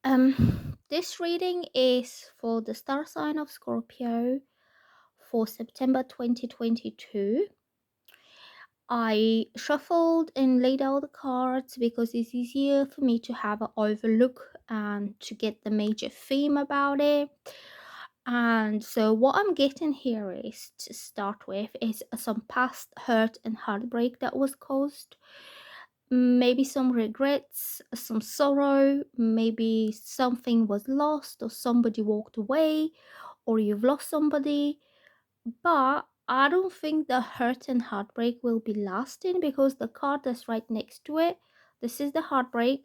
This reading is for the star sign of Scorpio for September 2022. I shuffled and laid out the cards because it's easier for me to have an overlook and to get the major theme about it. And so, what I'm getting here is to start with is some past hurt and heartbreak that was caused, maybe some regrets, some sorrow, maybe something was lost or somebody walked away or you've lost somebody. But I don't think the hurt and heartbreak will be lasting because the card that's right next to it, this is the heartbreak.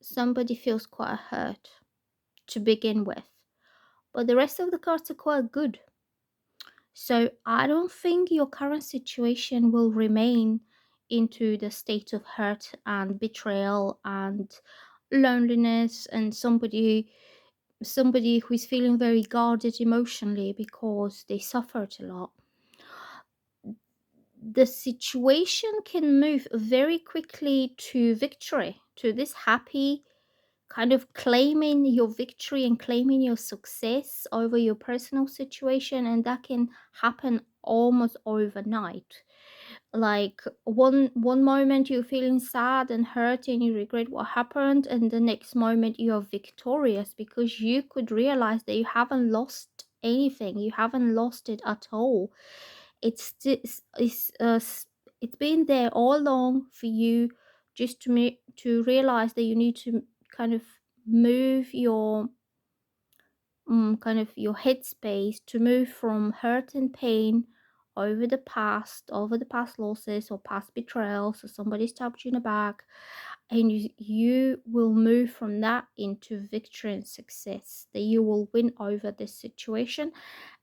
Somebody feels quite hurt to begin with, but the rest of the cards are quite good. So I don't think your current situation will remain into the state of hurt and betrayal and loneliness and somebody who is feeling very guarded emotionally because they suffered a lot. The situation can move very quickly to victory, to this happy kind of claiming your victory and claiming your success over your personal situation, and that can happen almost overnight. Like one moment you're feeling sad and hurt and you regret what happened, and the next moment you're victorious because you could realize that you haven't lost anything, you haven't lost it at all. It's been there all along for you, just to realize that you need to kind of move your kind of your headspace to move from hurt and pain over the past losses or past betrayals or somebody stabbed you in the back, and you will move from that into victory and success, that you will win over this situation,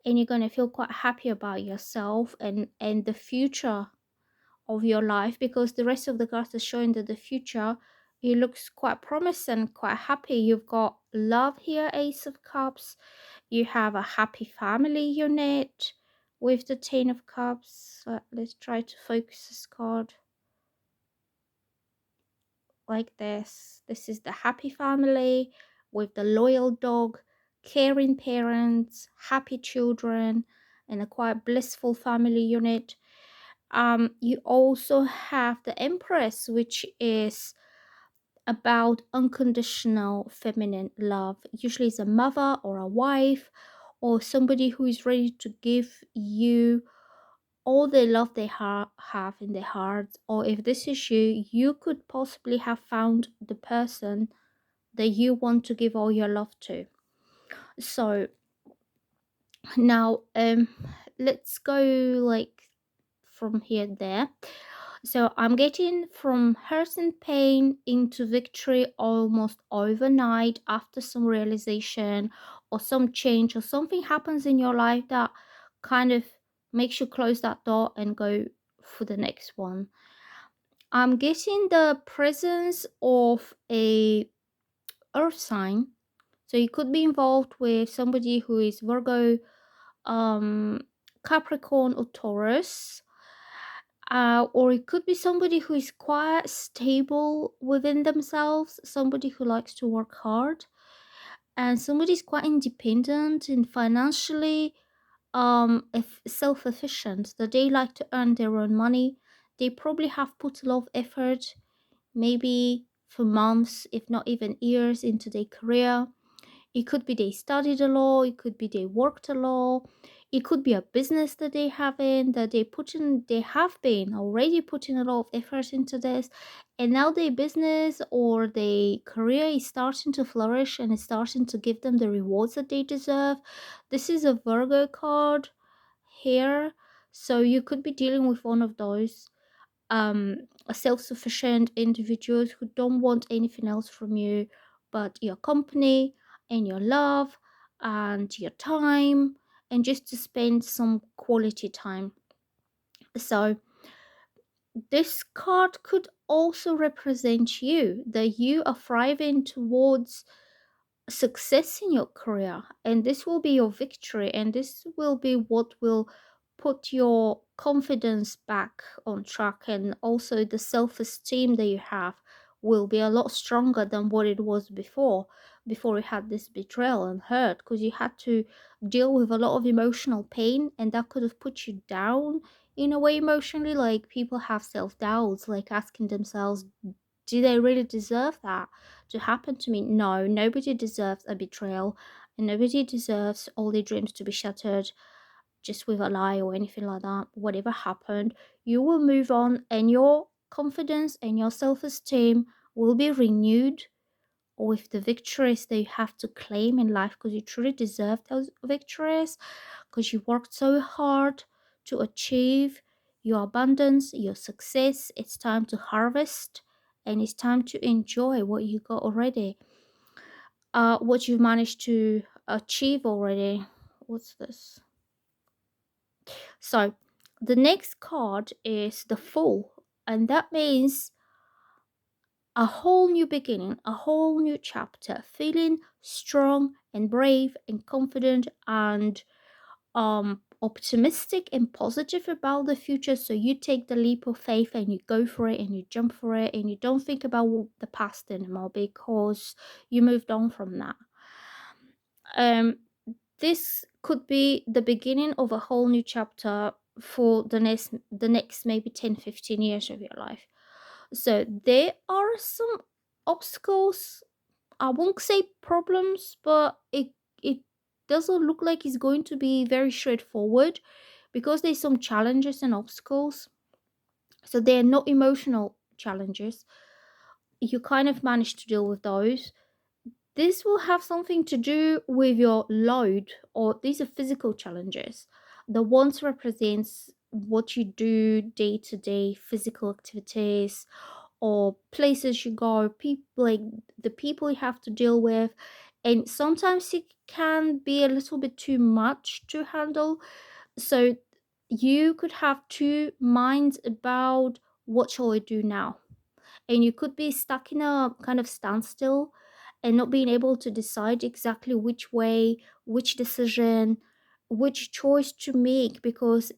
and you're going to feel quite happy about yourself and the future of your life, because the rest of the cards is showing that the future, it looks quite promising, quite happy. You've got love here, Ace of Cups. You have a happy family unit with the Ten of Cups. Let's try to focus this card like this. This is the happy family with the loyal dog, caring parents, happy children, and a quite blissful family unit. You also have the Empress, which is about unconditional feminine love. Usually it's a mother or a wife or somebody who is ready to give you all the love they have in their hearts. Or if this is you, you could possibly have found the person that you want to give all your love to. So now let's go like from here there. So I'm getting from hurt and pain into victory almost overnight after some realization or some change or something happens in your life that kind of makes you close that door and go for the next one. I'm getting the presence of a earth sign. So you could be involved with somebody who is Virgo, um, Capricorn, or Taurus. Or it could be somebody who is quite stable within themselves, somebody who likes to work hard, and somebody is quite independent and financially self-efficient, that they like to earn their own money. They probably have put a lot of effort, maybe for months, if not even years, into their career. It could be they studied a law, it could be they worked a law, it could be a business that they have in, that they have been already putting a lot of effort into this, and now their business or their career is starting to flourish and is starting to give them the rewards that they deserve. This is a Virgo card here, so you could be dealing with one of those self-sufficient individuals who don't want anything else from you but your company and your love and your time, and just to spend some quality time. So this card could also represent you, that you are thriving towards success in your career, and this will be your victory, and this will be what will put your confidence back on track, and also the self-esteem that you have will be a lot stronger than what it was before you had this betrayal and hurt, because you had to deal with a lot of emotional pain, and that could have put you down in a way emotionally. Like, people have self-doubts, like asking themselves, do they really deserve that to happen to me? No, nobody deserves a betrayal, and nobody deserves all their dreams to be shattered just with a lie or anything like that. Whatever happened, you will move on, and your confidence and your self-esteem will be renewed with the victories that you have to claim in life, because you truly deserve those victories, because you worked so hard to achieve your abundance, your success. It's time to harvest, and it's time to enjoy what you got already, what you've managed to achieve already. What's this? So the next card is the Fool, and that means a whole new beginning, a whole new chapter, feeling strong and brave and confident and optimistic and positive about the future. So you take the leap of faith and you go for it and you jump for it, and you don't think about the past anymore, because you moved on from that. um this could be the beginning of a whole new chapter for the next maybe 10-15 years of your life. So there are some obstacles, I won't say problems, but it doesn't look like it's going to be very straightforward, because there's some challenges and obstacles. So they're not emotional challenges. You kind of manage to deal with those. This will have something to do with your load, or these are physical challenges. The ones represents what you do day to day, physical activities, or places you go, people, like the people you have to deal with. And sometimes it can be a little bit too much to handle. So you could have two minds about, what shall I do now? And you could be stuck in a kind of standstill and not being able to decide exactly which way, which decision, which choice to make, because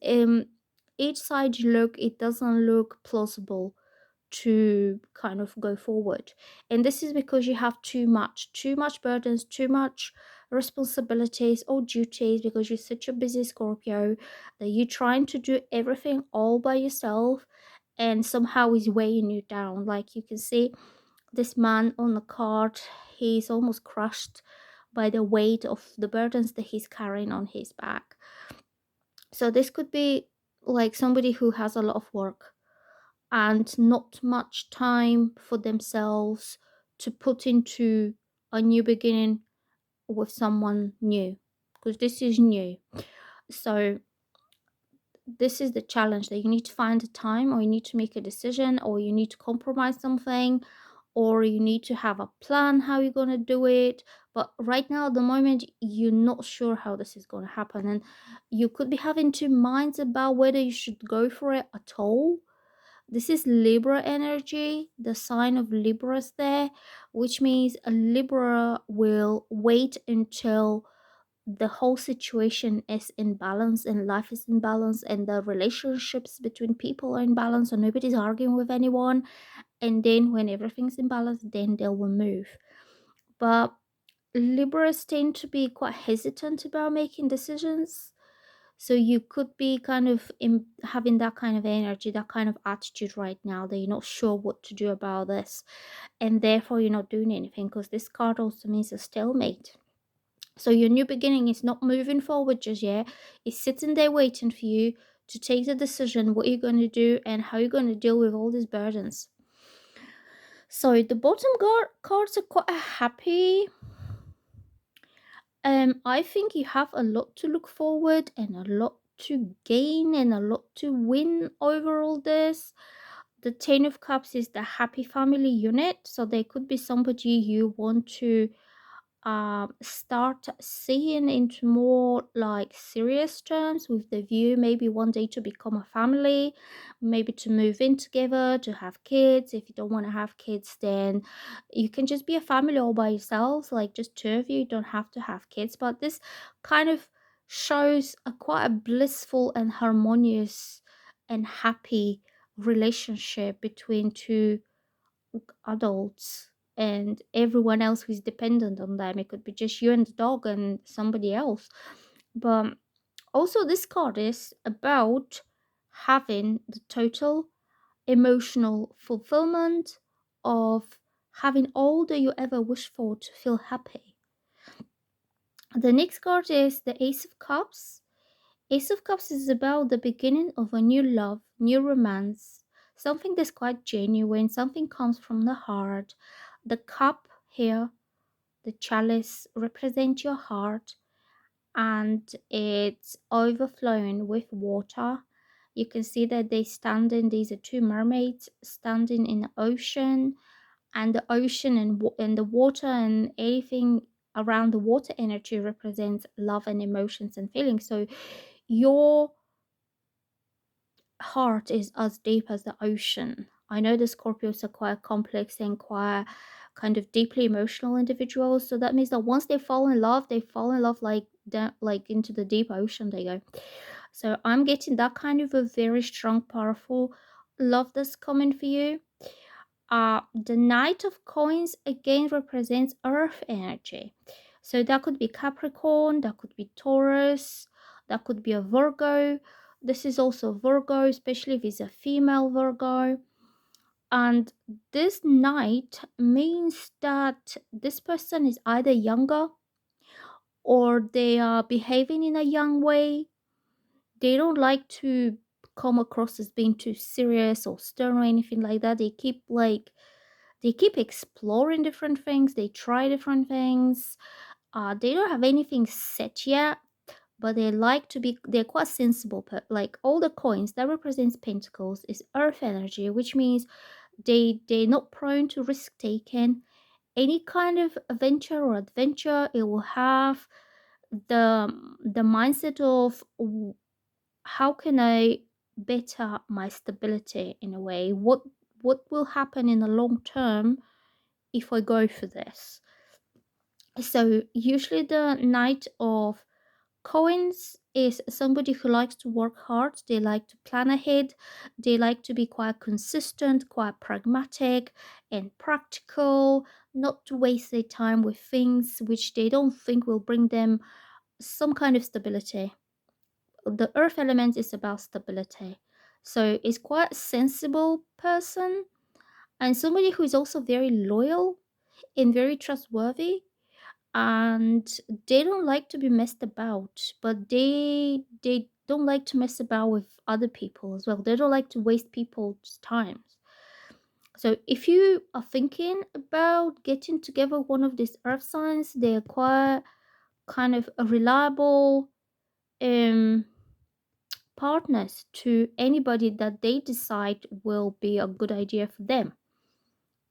each side you look, it doesn't look plausible to kind of go forward. And this is because you have too much burdens, too much responsibilities or duties, because you're such a busy Scorpio that you're trying to do everything all by yourself, and somehow is weighing you down. Like, you can see this man on the card, he's almost crushed by the weight of the burdens that he's carrying on his back. So this could be like somebody who has a lot of work and not much time for themselves to put into a new beginning with someone new, because this is new. So this is the challenge, that you need to find a time, or you need to make a decision, or you need to compromise something, or you need to have a plan how you're going to do it. But right now, at the moment, you're not sure how this is going to happen, and you could be having two minds about whether you should go for it at all. This is Libra energy, the sign of Libra's there, which means a Libra will wait until the whole situation is in balance, and life is in balance, and the relationships between people are in balance, and nobody's arguing with anyone. And then when everything's in balance, then they will move. But Libras tend to be quite hesitant about making decisions. So you could be kind of having that kind of energy, that kind of attitude right now, that you're not sure what to do about this, and therefore you're not doing anything, because this card also means a stalemate. So your new beginning is not moving forward just yet. It's sitting there waiting for you to take the decision what you're going to do and how you're going to deal with all these burdens. So the bottom cards are quite happy. I think you have a lot to look forward and a lot to gain and a lot to win over all this. The Ten of Cups is the happy family unit, so there could be somebody you want to start seeing into more like serious terms, with the view maybe one day to become a family, maybe to move in together, to have kids. If you don't want to have kids, then you can just be a family all by yourselves, like just two of you. You don't have to have kids. But this kind of shows a quite a blissful and harmonious and happy relationship between two adults and everyone else who's dependent on them. It could be just you and the dog and somebody else. But also, this card is about having the total emotional fulfillment of having all that you ever wish for to feel happy. The next card is the Ace of Cups. Ace of Cups is about the beginning of a new love, new romance, something that's quite genuine, something comes from the heart. The cup here, the chalice, represents your heart, and it's overflowing with water. You can see that these are two mermaids standing in the ocean, and the ocean and the water and anything around the water energy represents love and emotions and feelings. So your heart is as deep as the ocean. I know the Scorpios are quite complex and quite kind of deeply emotional individuals. So that means that once they fall in love like down, like into the deep ocean they go. So I'm getting that kind of a very strong, powerful love that's coming for you. The Knight of Coins again represents earth energy. So that could be Capricorn, that could be Taurus, that could be a Virgo. This is also Virgo, especially if it's a female Virgo. And this Knight means that this person is either younger or they are behaving in a young way. They don't like to come across as being too serious or stern or anything like that. They keep exploring different things, they try different things. They don't have anything set yet, but they're quite sensible. But like all the coins that represents pentacles is earth energy, which means they're not prone to risk taking. Any kind of adventure, it will have the mindset of how can I better my stability in a way? What will happen in the long term if I go for this? So usually the Knight of Coins is somebody who likes to work hard, they like to plan ahead, they like to be quite consistent, quite pragmatic and practical, not to waste their time with things which they don't think will bring them some kind of stability. The earth element is about stability. So it's quite a sensible person and somebody who is also very loyal and very trustworthy, and they don't like to be messed about, but they don't like to mess about with other people as well. They don't like to waste people's times. So if you are thinking about getting together one of these earth signs, they are quite kind of a reliable um partners to anybody that they decide will be a good idea for them.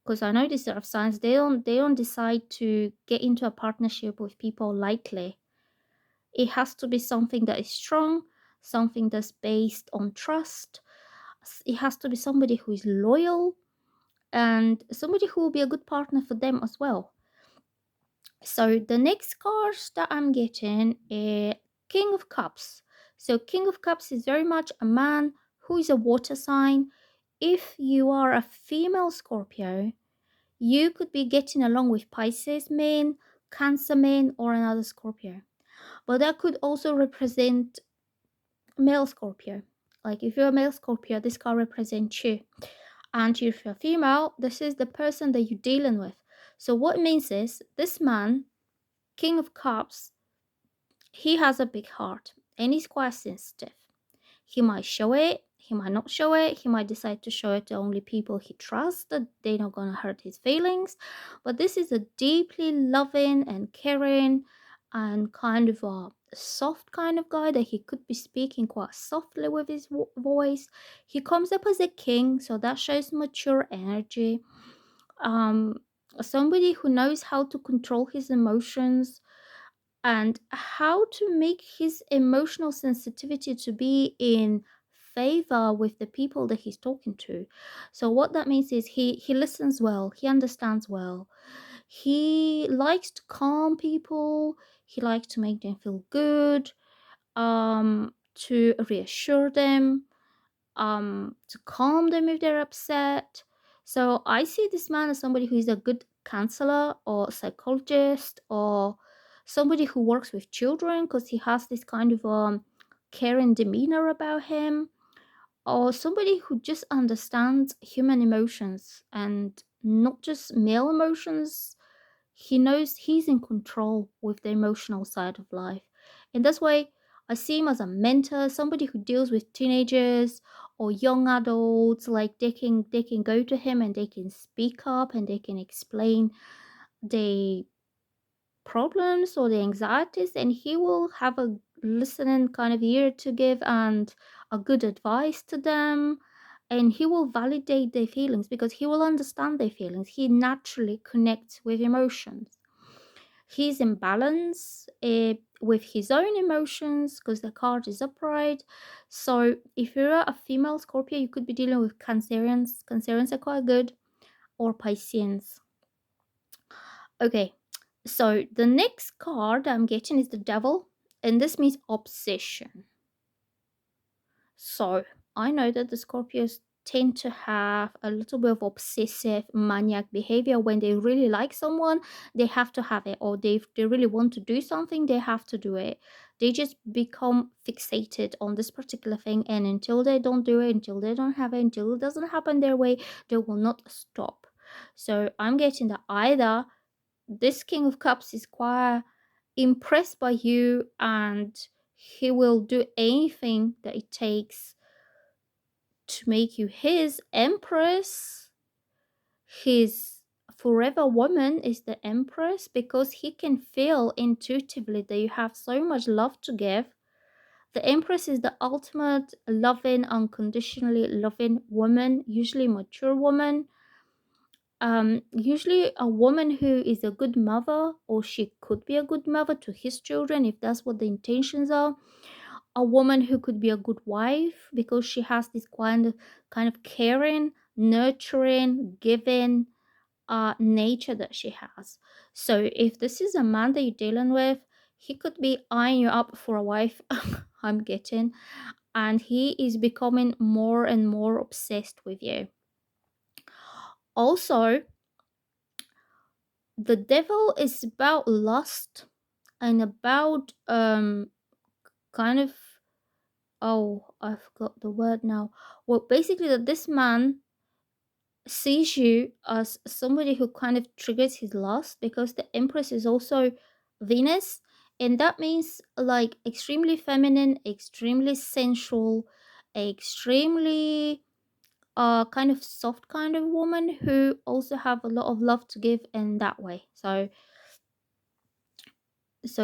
Because I know these earth signs, they don't decide to get into a partnership with people lightly. It has to be something that is strong, something that's based on trust. It has to be somebody who is loyal and somebody who will be a good partner for them as well. So the next cards that I'm getting is King of Cups. So King of Cups is very much a man who is a water sign. If you are a female Scorpio, you could be getting along with Pisces men, Cancer men, or another Scorpio. But that could also represent male Scorpio. Like if you're a male Scorpio, this card represents you. And if you're female, this is the person that you're dealing with. So what it means is this man, King of Cups, he has a big heart and he's quite sensitive. He might show it, he might not show it, he might decide to show it to only people he trusts, that they're not gonna hurt his feelings. But this is a deeply loving and caring and kind of a soft kind of guy that he could be speaking quite softly with his voice. He comes up as a king, so that shows mature energy. Um, Somebody who knows how to control his emotions and how to make his emotional sensitivity to be in favor with the people that he's talking to. So what that means is he listens well, he understands well, he likes to calm people, he likes to make them feel good, to reassure them, to calm them if they're upset. So I see this man as somebody who is a good counselor or psychologist or somebody who works with children because he has this kind of caring demeanor about him, or somebody who just understands human emotions and not just male emotions. He knows he's in control with the emotional side of life. And that's why I see him as a mentor, somebody who deals with teenagers or young adults. Like they can go to him and they can speak up and they can explain the problems or the anxieties, and he will have a listening kind of ear to give and a good advice to them, and he will validate their feelings because he will understand their feelings. He naturally connects with emotions. He's in balance with his own emotions because the card is upright. So if you're a female Scorpio, you could be dealing with Cancerians. Cancerians are quite good, or Pisceans. Okay, so the next card I'm getting is the Devil, and this means obsession. So I know that the Scorpios tend to have a little bit of obsessive maniac behavior. When they really like someone, they have to have it, or they really want to do something, they have to do it. They just become fixated on this particular thing, and until they don't do it, until they don't have it, until it doesn't happen their way, they will not stop. So I'm getting that either this King of Cups is quite impressed by you and he will do anything that it takes to make you his Empress. His forever woman is the Empress because he can feel intuitively that you have so much love to give. The Empress is the ultimate loving, unconditionally loving woman, usually mature woman. Usually a woman who is a good mother, or she could be a good mother to his children if that's what the intentions are. A woman who could be a good wife because she has this kind of caring, nurturing, giving nature that she has. So if this is a man that you're dealing with, he could be eyeing you up for a wife. I'm getting, and he is becoming more and more obsessed with you. Also, the Devil is about lust and about kind of, oh, I forgot the word now. Well, basically that this man sees you as somebody who kind of triggers his lust because the Empress is also Venus, and that means like extremely feminine, extremely sensual, extremely kind of soft kind of woman who also have a lot of love to give in that way. So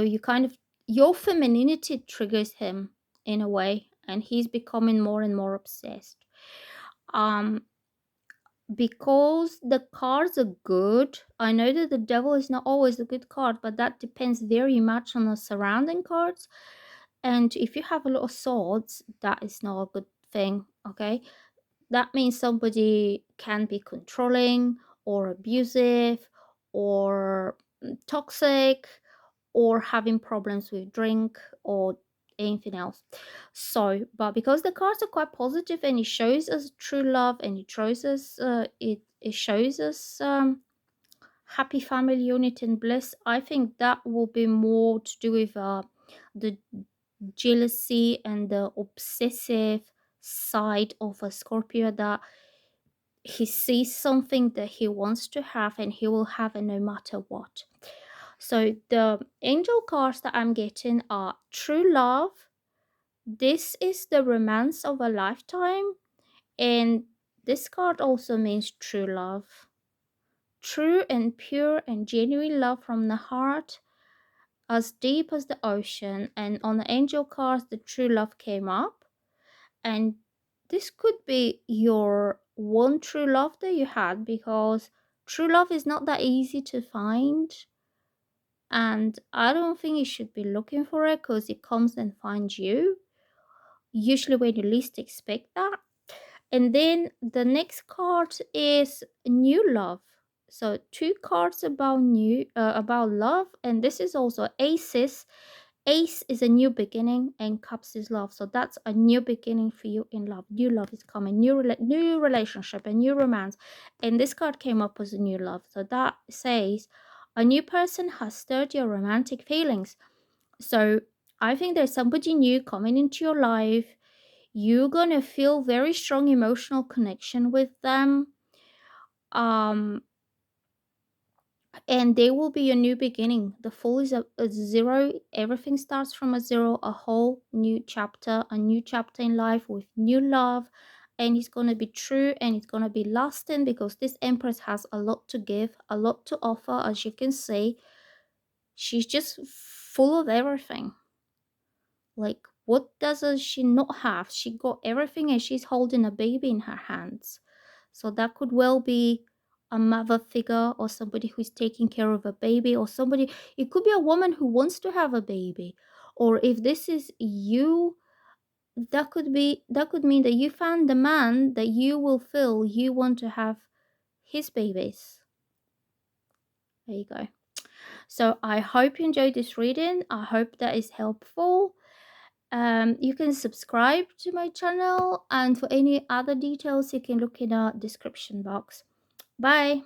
you kind of, your femininity triggers him in a way, and he's becoming more and more obsessed. um because the cards are good, I know that the Devil is not always a good card, but that depends very much on the surrounding cards. And if you have a lot of swords, that is not a good thing. Okay, that means somebody can be controlling or abusive or toxic or having problems with drink or anything else. So, but because the cards are quite positive and it shows us true love and it shows us it shows us happy family unit and bliss, I think that will be more to do with the jealousy and the obsessive side of a Scorpio, that he sees something that he wants to have and he will have it no matter what. So the angel cards that I'm getting are true love. This is the romance of a lifetime, and this card also means true love. True and pure and genuine love from the heart, as deep as the ocean. And on the angel cards, the true love came up. And this could be your one true love that you had, because true love is not that easy to find. And I don't think you should be looking for it because it comes and finds you, usually when you least expect that. And then the next card is new love. So two cards about new about love, and this is also aces, Ace is a new beginning, and Cups is love. So that's a new beginning for you in love. New love is coming, new relationship, a new romance. And this card came up as a new love. So that says a new person has stirred your romantic feelings. So I think there's somebody new coming into your life. You're gonna feel very strong emotional connection with them. Um, and they will be a new beginning. The Fool is a zero. Everything starts from a zero, a whole new chapter, a new chapter in life with new love. And it's going to be true, and it's going to be lasting, because this Empress has a lot to give, a lot to offer. As you can see, she's just full of everything. Like, what does she not have? She got everything, and she's holding a baby in her hands. So that could well be a mother figure, or somebody who's taking care of a baby, or somebody, it could be a woman who wants to have a baby. Or if this is you, that could mean that you found the man that you will feel you want to have his babies. There you go. So I hope you enjoyed this reading. I hope that is helpful. You can subscribe to my channel, and for any other details you can look in the description box. Bye.